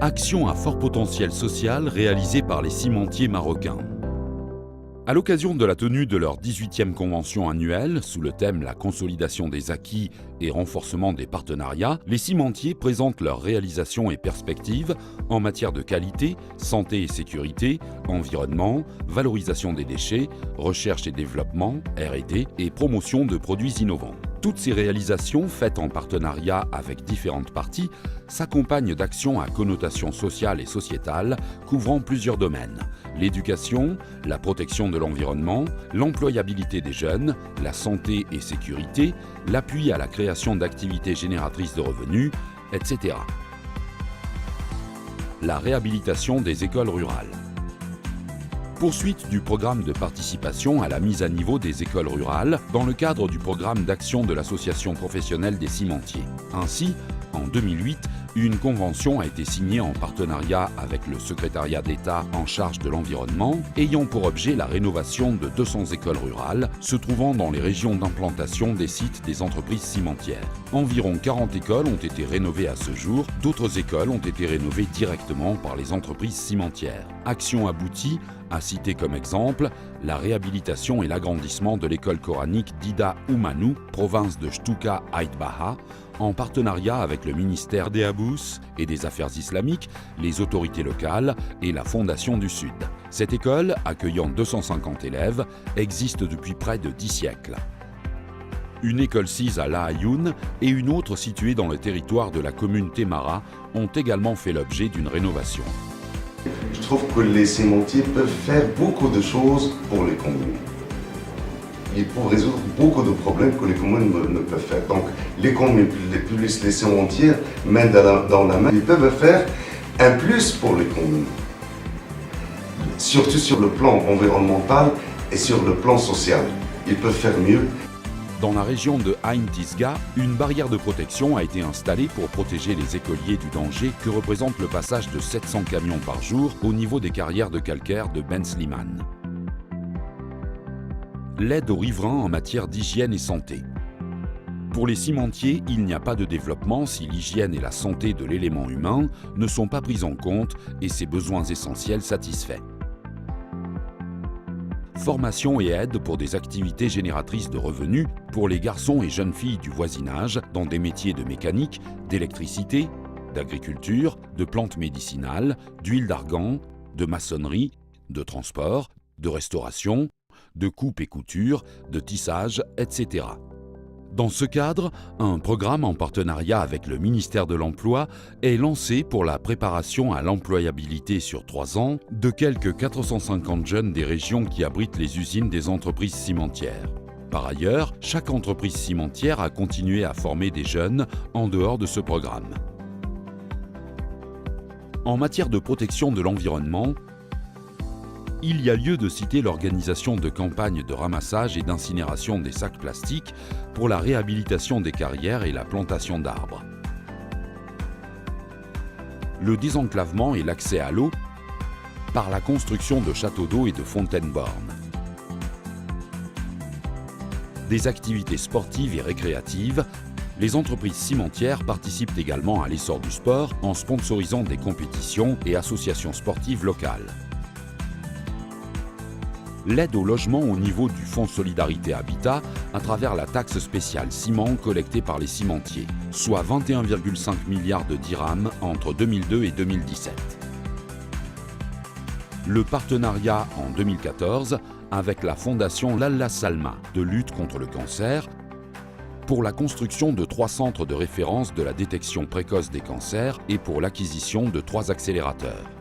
Action à fort potentiel social réalisée par les cimentiers marocains. À l'occasion de la tenue de leur 18e convention annuelle, sous le thème « La consolidation des acquis et renforcement des partenariats », les cimentiers présentent leurs réalisations et perspectives en matière de qualité, santé et sécurité, environnement, valorisation des déchets, recherche et développement, R&D et promotion de produits innovants. Toutes ces réalisations, faites en partenariat avec différentes parties, s'accompagnent d'actions à connotation sociale et sociétale couvrant plusieurs domaines: l'éducation, la protection de l'environnement, l'employabilité des jeunes, la santé et sécurité, l'appui à la création d'activités génératrices de revenus, etc. La réhabilitation des écoles rurales. Poursuite du programme de participation à la mise à niveau des écoles rurales dans le cadre du programme d'action de l'Association professionnelle des cimentiers. Ainsi, en 2008, une convention a été signée en partenariat avec le secrétariat d'État en charge de l'environnement, ayant pour objet la rénovation de 200 écoles rurales se trouvant dans les régions d'implantation des sites des entreprises cimentières. Environ 40 écoles ont été rénovées à ce jour, d'autres écoles ont été rénovées directement par les entreprises cimentières. Action aboutie, à citer comme exemple, la réhabilitation et l'agrandissement de l'école coranique d'Ida Oumanou, province de Chtuka Aït-Baha, en partenariat avec le ministère des Habous et des Affaires islamiques, les autorités locales et la Fondation du Sud. Cette école, accueillant 250 élèves, existe depuis près de 10 siècles. Une école 6 à La Ayoun et une autre située dans le territoire de la commune Témara ont également fait l'objet d'une rénovation. Je trouve que les cimentiers peuvent faire beaucoup de choses pour les communes. Ils peuvent résoudre beaucoup de problèmes que les communes ne peuvent faire. Donc les communes, les cimentiers, main dans la main, ils peuvent faire un plus pour les communes. Surtout sur le plan environnemental et sur le plan social. Ils peuvent faire mieux. Dans la région de Ain Tisga, une barrière de protection a été installée pour protéger les écoliers du danger que représente le passage de 700 camions par jour au niveau des carrières de calcaire de Ben Slimane. L'aide aux riverains en matière d'hygiène et santé. Pour les cimentiers, il n'y a pas de développement si l'hygiène et la santé de l'élément humain ne sont pas prises en compte et ses besoins essentiels satisfaits. Formation et aide pour des activités génératrices de revenus pour les garçons et jeunes filles du voisinage dans des métiers de mécanique, d'électricité, d'agriculture, de plantes médicinales, d'huile d'argan, de maçonnerie, de transport, de restauration, de coupe et couture, de tissage, etc. Dans ce cadre, un programme en partenariat avec le ministère de l'Emploi est lancé pour la préparation à l'employabilité sur 3 ans de quelques 450 jeunes des régions qui abritent les usines des entreprises cimentières. Par ailleurs, chaque entreprise cimentière a continué à former des jeunes en dehors de ce programme. En matière de protection de l'environnement, il y a lieu de citer l'organisation de campagnes de ramassage et d'incinération des sacs plastiques pour la réhabilitation des carrières et la plantation d'arbres. Le désenclavement et l'accès à l'eau par la construction de châteaux d'eau et de fontaines bornes. Des activités sportives et récréatives, les entreprises cimentières participent également à l'essor du sport en sponsorisant des compétitions et associations sportives locales. L'aide au logement au niveau du Fonds Solidarité Habitat à travers la taxe spéciale ciment collectée par les cimentiers, soit 21,5 milliards de dirhams entre 2002 et 2017. Le partenariat en 2014 avec la fondation Lalla Salma de lutte contre le cancer pour la construction de 3 centres de référence de la détection précoce des cancers et pour l'acquisition de 3 accélérateurs.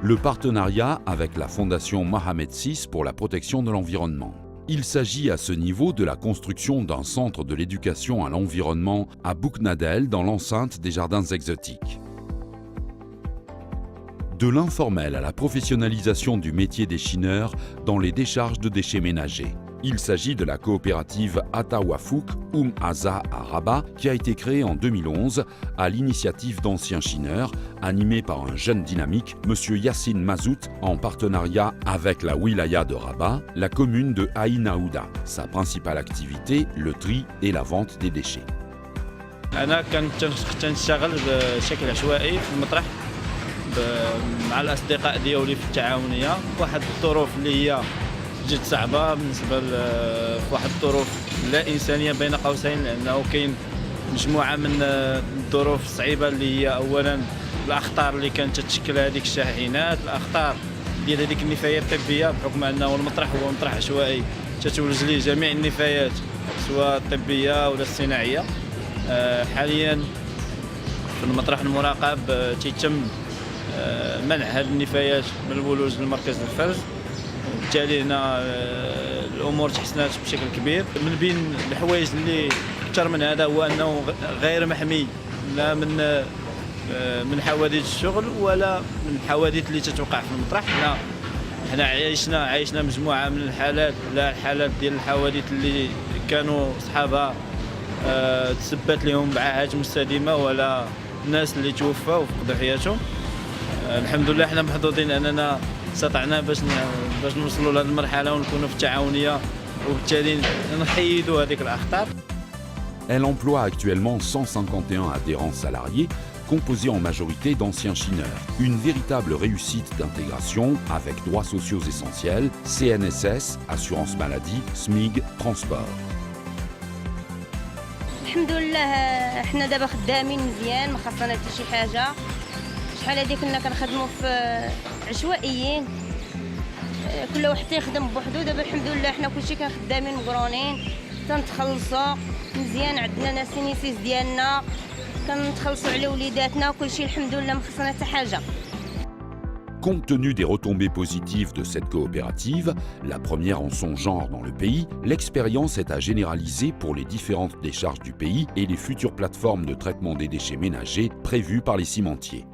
Le partenariat avec la fondation Mohamed VI pour la protection de l'environnement. Il s'agit à ce niveau de la construction d'un centre de l'éducation à l'environnement à Bouknadel dans l'enceinte des jardins exotiques. De l'informel à la professionnalisation du métier des chineurs dans les décharges de déchets ménagers. Il s'agit de la coopérative Atawafouk Aza à Rabat qui a été créée en 2011 à l'initiative d'anciens chineurs animée par un jeune dynamique, M. Yassine Mazout, en partenariat avec la wilaya de Rabat, la commune de Aïn Aouda. Sa principale activité, le tri et la vente des déchets. انا كنت تنشتغل بشكل عشوائي في المطرح مع الاصدقاء ديالي في التعاونيه، واحد الظروف اللي هي جد صعبه بالنسبه في واحد الظروف لا انسانيه بين قوسين، لانه كاين مجموعه من الظروف الصعيبه اللي هي اولا الاخطار اللي كانت تشكل هذيك الشاحنات، الاخطار ديال هذيك النفايات الطبيه، بحكم انه المطرح هو مطرح عشوائي تتولج ليه جميع النفايات سواء الطبيه ولا الصناعيه. حاليا في المطرح المراقب تيتم منع هذه النفايات من الولوج لمركز الفرز، وبالتالي هنا الامور تحسنات بشكل كبير. من بين الحوايج اللي اكثر من هذا هو انه غير محمي لا من حوادث الشغل ولا من الحوادث اللي تتوقع في المطرح. حنا عايشنا مجموعه من الحالات، لا الحالات ديال الحوادث اللي كانوا صحابها تسبت لهم بعاهات مستديمه، ولا الناس اللي توفوا وفقدوا حياتهم. الحمد لله حنا محظوظين اننا استطعنا باش نوصلوا لهذه المرحله ونكونوا في التعاونيه، وبالتالي نحيدوا هذيك الاخطار. Elle emploie actuellement 151 adhérents salariés, composés en majorité d'anciens chineurs. Une véritable réussite d'intégration avec droits sociaux essentiels, CNSS, assurance maladie, SMIG, transport. الحمد لله حنا دابا خدامين مزيان، ما خاصنا حتى شي حاجه. شحال هادي كنا كنخدموا في عشوائيين، كل واحد تيخدم بوحدو. دابا الحمد لله حنا كلشي كنخدامين مقرونين، تنتخلصوا مزيان، عندنا ناس سينيسيس ديالنا كنتخلصوا على وليداتنا وكلشي الحمد لله، ما خصنا حتى حاجه. Compte tenu des retombées positives de cette coopérative, la première en son genre dans le pays, l'expérience est à généraliser pour les différentes décharges du pays et les futures plateformes de traitement des déchets ménagers prévues par les cimentiers.